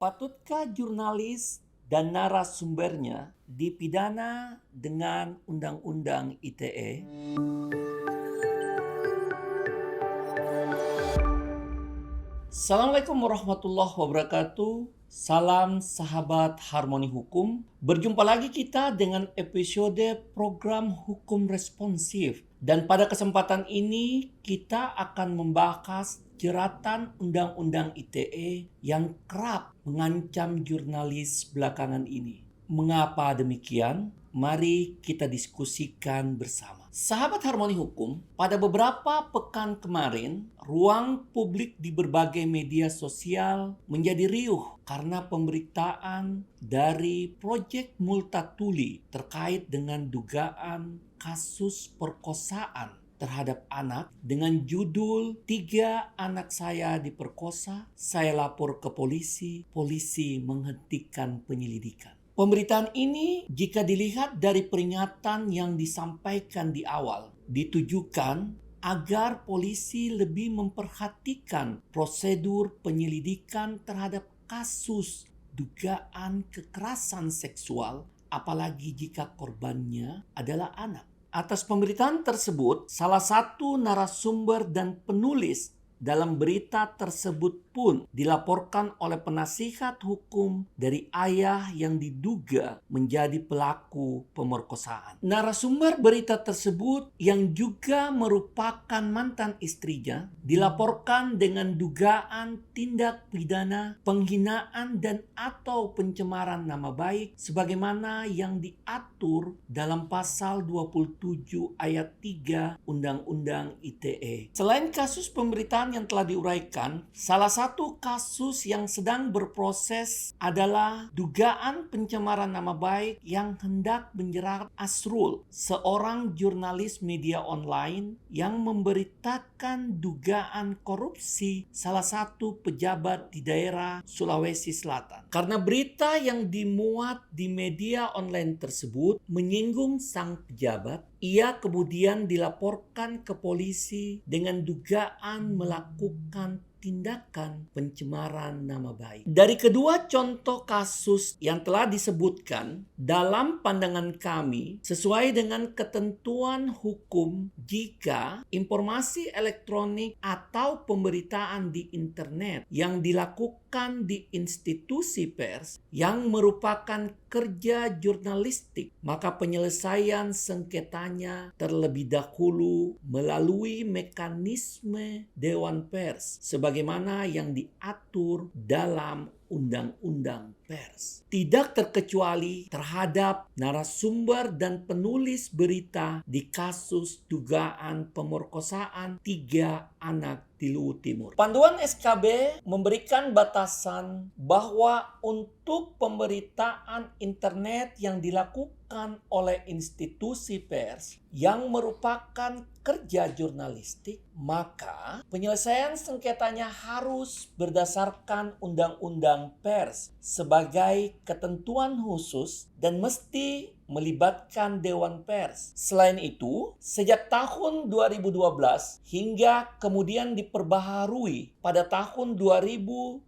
Patutkah jurnalis dan narasumbernya dipidana dengan Undang-Undang ITE? Assalamualaikum warahmatullahi wabarakatuh. Salam sahabat Harmoni Hukum. Berjumpa lagi kita dengan episode program Hukum Responsif. Dan pada kesempatan ini kita akan membahas jeratan Undang-Undang ITE yang kerap mengancam jurnalis belakangan ini. Mengapa demikian? Mari kita diskusikan bersama. Sahabat Harmoni Hukum, pada beberapa pekan kemarin, ruang publik di berbagai media sosial menjadi riuh karena pemberitaan dari Proyek Multatuli terkait dengan dugaan kasus perkosaan terhadap anak dengan judul 3 anak saya diperkosa, saya lapor ke polisi, polisi menghentikan penyelidikan. Pemberitaan ini jika dilihat dari peringatan yang disampaikan di awal ditujukan agar polisi lebih memperhatikan prosedur penyelidikan terhadap kasus dugaan kekerasan seksual apalagi jika korbannya adalah anak. Atas pemberitaan tersebut, salah satu narasumber dan penulis dalam berita tersebut pun dilaporkan oleh penasihat hukum dari ayah yang diduga menjadi pelaku pemerkosaan. Narasumber berita tersebut yang juga merupakan mantan istrinya dilaporkan dengan dugaan tindak pidana penghinaan dan atau pencemaran nama baik sebagaimana yang diatur dalam pasal 27 ayat 3 Undang-Undang ITE. Selain kasus pemberitaan yang telah diuraikan, salah satu kasus yang sedang berproses adalah dugaan pencemaran nama baik yang hendak menjerat Asrul, seorang jurnalis media online yang memberitakan dugaan korupsi salah satu pejabat di daerah Sulawesi Selatan. Karena berita yang dimuat di media online tersebut menyinggung sang pejabat, ia kemudian dilaporkan ke polisi dengan dugaan melakukan tindakan pencemaran nama baik. Dari kedua contoh kasus yang telah disebutkan, dalam pandangan kami sesuai dengan ketentuan hukum jika informasi elektronik atau pemberitaan di internet yang dilakukan di institusi pers yang merupakan kerja jurnalistik, maka penyelesaian sengketanya terlebih dahulu melalui mekanisme Dewan Pers sebagaimana yang diatur dalam Undang-Undang Pers. Tidak terkecuali terhadap narasumber dan penulis berita di kasus dugaan pemerkosaan 3 anak di Luwu Timur. Panduan SKB memberikan batasan bahwa untuk pemberitaan internet yang dilakukan oleh institusi pers yang merupakan kerja jurnalistik, maka penyelesaian sengketanya harus berdasarkan Undang-Undang Pers sebagai ketentuan khusus dan mesti melibatkan Dewan Pers. Selain itu, sejak tahun 2012 hingga kemudian diperbaharui pada tahun 2017,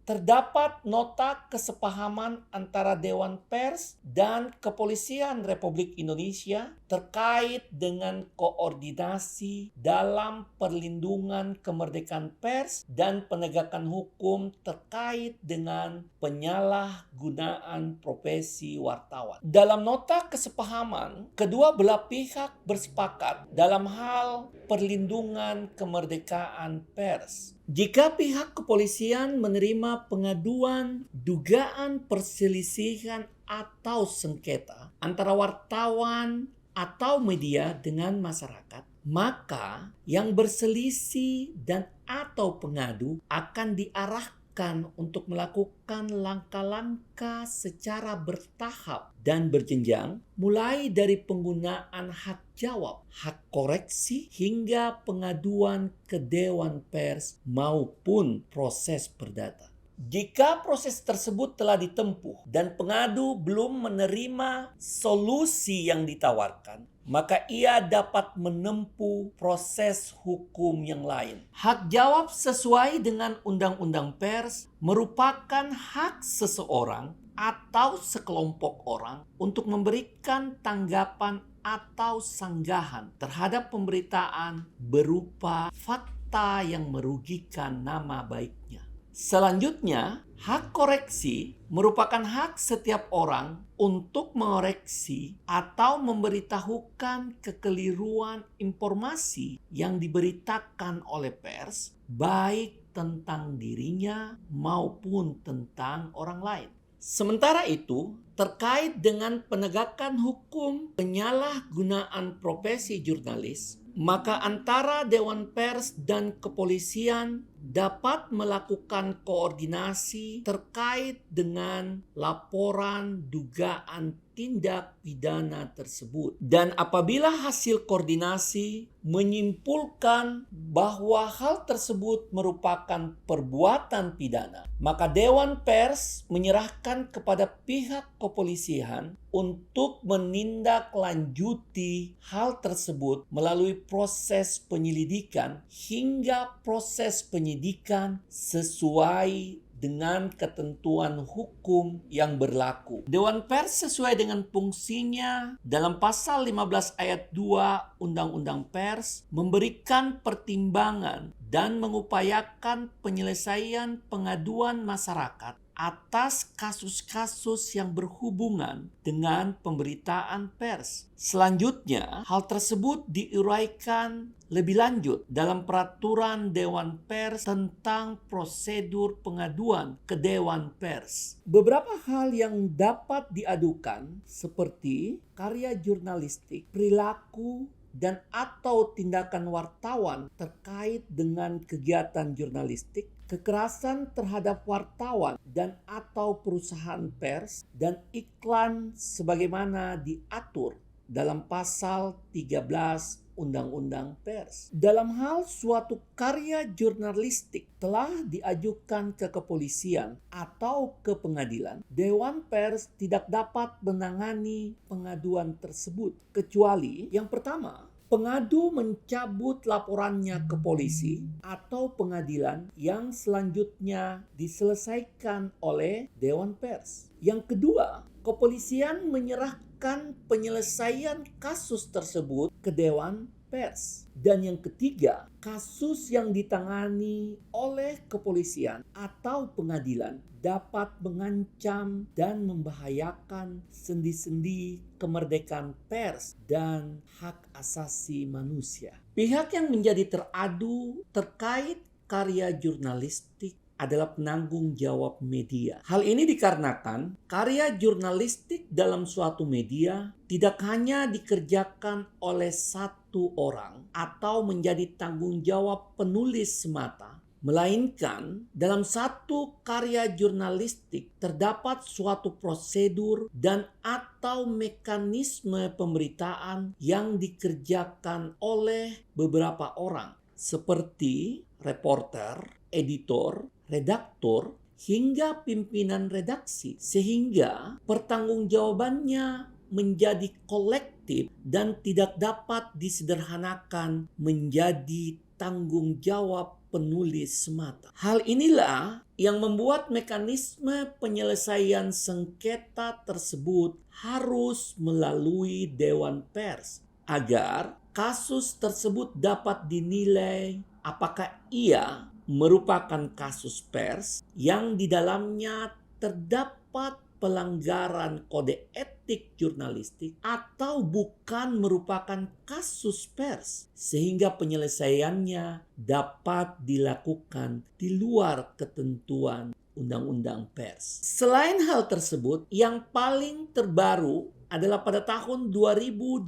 terdapat nota kesepahaman antara Dewan Pers dan Kepolisian Republik Indonesia terkait dengan koordinasi dalam perlindungan kemerdekaan pers dan penegakan hukum terkait dengan penyalahgunaan profesi wartawan. Dalam nota kesepahaman, kedua belah pihak bersepakat dalam hal perlindungan kemerdekaan pers. Jika pihak kepolisian menerima pengaduan dugaan perselisihan atau sengketa antara wartawan atau media dengan masyarakat, maka yang berselisih dan atau pengadu akan diarahkan untuk melakukan langkah-langkah secara bertahap dan berjenjang, mulai dari penggunaan hak jawab, hak koreksi, hingga pengaduan ke Dewan Pers maupun proses perdata. Jika proses tersebut telah ditempuh dan pengadu belum menerima solusi yang ditawarkan, maka ia dapat menempuh proses hukum yang lain. Hak jawab sesuai dengan Undang-Undang Pers merupakan hak seseorang atau sekelompok orang untuk memberikan tanggapan atau sanggahan terhadap pemberitaan berupa fakta yang merugikan nama baiknya. Selanjutnya, hak koreksi merupakan hak setiap orang untuk mengoreksi atau memberitahukan kekeliruan informasi yang diberitakan oleh pers, baik tentang dirinya maupun tentang orang lain. Sementara itu, terkait dengan penegakan hukum penyalahgunaan profesi jurnalis, maka antara Dewan Pers dan kepolisian dapat melakukan koordinasi terkait dengan laporan dugaan tindak pidana tersebut. Dan apabila hasil koordinasi menyimpulkan bahwa hal tersebut merupakan perbuatan pidana, maka Dewan Pers menyerahkan kepada pihak kepolisian untuk menindaklanjuti hal tersebut melalui proses penyelidikan hingga proses penyidikan sesuai dengan ketentuan hukum yang berlaku. Dewan Pers sesuai dengan fungsinya dalam pasal 15 ayat 2 Undang-Undang Pers memberikan pertimbangan dan mengupayakan penyelesaian pengaduan masyarakat atas kasus-kasus yang berhubungan dengan pemberitaan pers. Selanjutnya, hal tersebut diuraikan lebih lanjut dalam peraturan Dewan Pers tentang prosedur pengaduan ke Dewan Pers. Beberapa hal yang dapat diadukan seperti karya jurnalistik, perilaku, dan atau tindakan wartawan terkait dengan kegiatan jurnalistik, kekerasan terhadap wartawan dan atau perusahaan pers, dan iklan sebagaimana diatur dalam pasal 13 Undang-Undang Pers. Dalam hal suatu karya jurnalistik telah diajukan ke kepolisian atau ke pengadilan, Dewan Pers tidak dapat menangani pengaduan tersebut kecuali yang pertama, pengadu mencabut laporannya ke polisi atau pengadilan yang selanjutnya diselesaikan oleh Dewan Pers. Yang kedua, kepolisian menyerahkan penyelesaian kasus tersebut ke Dewan Pers. Dan yang ketiga, kasus yang ditangani oleh kepolisian atau pengadilan dapat mengancam dan membahayakan sendi-sendi kemerdekaan pers dan hak asasi manusia. Pihak yang menjadi teradu terkait karya jurnalistik adalah penanggung jawab media. Hal ini dikarenakan karya jurnalistik dalam suatu media tidak hanya dikerjakan oleh satu orang atau menjadi tanggung jawab penulis semata, melainkan dalam satu karya jurnalistik terdapat suatu prosedur dan atau mekanisme pemberitaan yang dikerjakan oleh beberapa orang seperti reporter, editor, redaktor, hingga pimpinan redaksi, sehingga pertanggungjawabannya menjadi kolektif dan tidak dapat disederhanakan menjadi tanggung jawab penulis semata. Hal inilah yang membuat mekanisme penyelesaian sengketa tersebut harus melalui Dewan Pers agar kasus tersebut dapat dinilai apakah ia merupakan kasus pers yang di dalamnya terdapat pelanggaran kode etik jurnalistik atau bukan merupakan kasus pers sehingga penyelesaiannya dapat dilakukan di luar ketentuan Undang-Undang Pers. Selain hal tersebut, yang paling terbaru adalah pada tahun 2021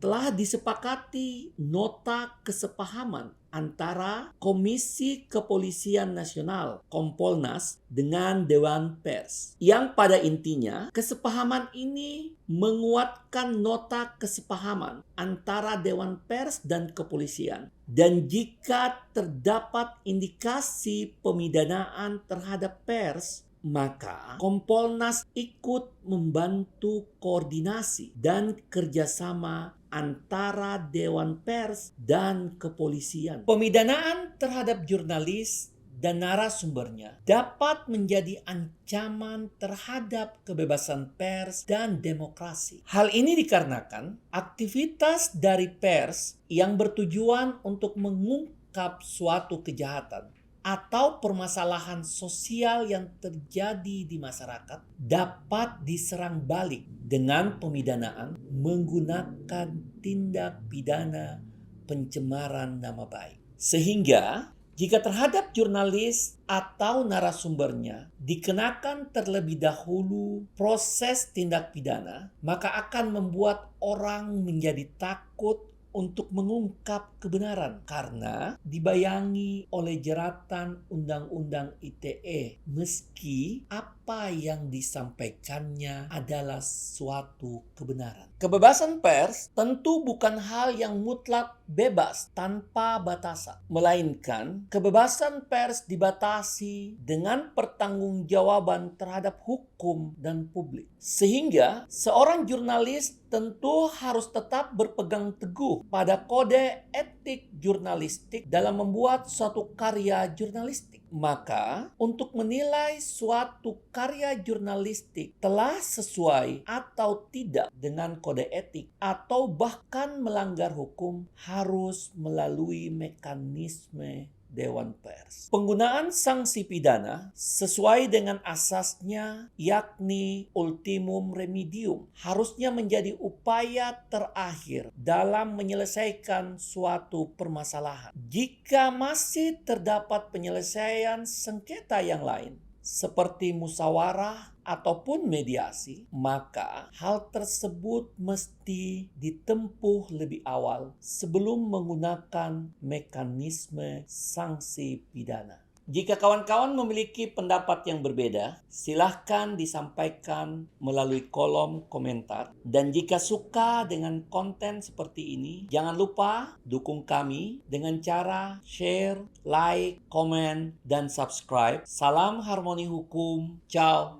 telah disepakati nota kesepahaman antara Komisi Kepolisian Nasional Kompolnas dengan Dewan Pers, yang pada intinya kesepahaman ini menguatkan nota kesepahaman antara Dewan Pers dan kepolisian, dan jika terdapat indikasi pemidanaan terhadap pers Maka Kompolnas ikut membantu koordinasi dan kerjasama antara Dewan Pers dan kepolisian. Pemidanaan terhadap jurnalis dan narasumbernya dapat menjadi ancaman terhadap kebebasan pers dan demokrasi. Hal ini dikarenakan aktivitas dari pers yang bertujuan untuk mengungkap suatu kejahatan atau permasalahan sosial yang terjadi di masyarakat dapat diserang balik dengan pemidanaan menggunakan tindak pidana pencemaran nama baik. Sehingga jika terhadap jurnalis atau narasumbernya dikenakan terlebih dahulu proses tindak pidana, maka akan membuat orang menjadi takut untuk mengungkap kebenaran karena dibayangi oleh jeratan Undang-Undang ITE meski apa yang disampaikannya adalah suatu kebenaran. Kebebasan pers tentu bukan hal yang mutlak bebas tanpa batasan, melainkan kebebasan pers dibatasi dengan pertanggungjawaban terhadap hukum dan publik. Sehingga seorang jurnalis tentu harus tetap berpegang teguh pada kode etik jurnalistik dalam membuat suatu karya jurnalistik. Maka, untuk menilai suatu karya jurnalistik telah sesuai atau tidak dengan kode etik atau bahkan melanggar hukum harus melalui mekanisme Dewan Pers. Penggunaan sanksi pidana sesuai dengan asasnya yakni ultimum remedium harusnya menjadi upaya terakhir dalam menyelesaikan suatu permasalahan. Jika masih terdapat penyelesaian sengketa yang lain seperti musyawarah ataupun mediasi, maka hal tersebut mesti ditempuh lebih awal sebelum menggunakan mekanisme sanksi pidana. Jika kawan-kawan memiliki pendapat yang berbeda, silahkan disampaikan melalui kolom komentar. Dan jika suka dengan konten seperti ini, jangan lupa dukung kami dengan cara share, like, komen, dan subscribe. Salam harmoni hukum. Ciao.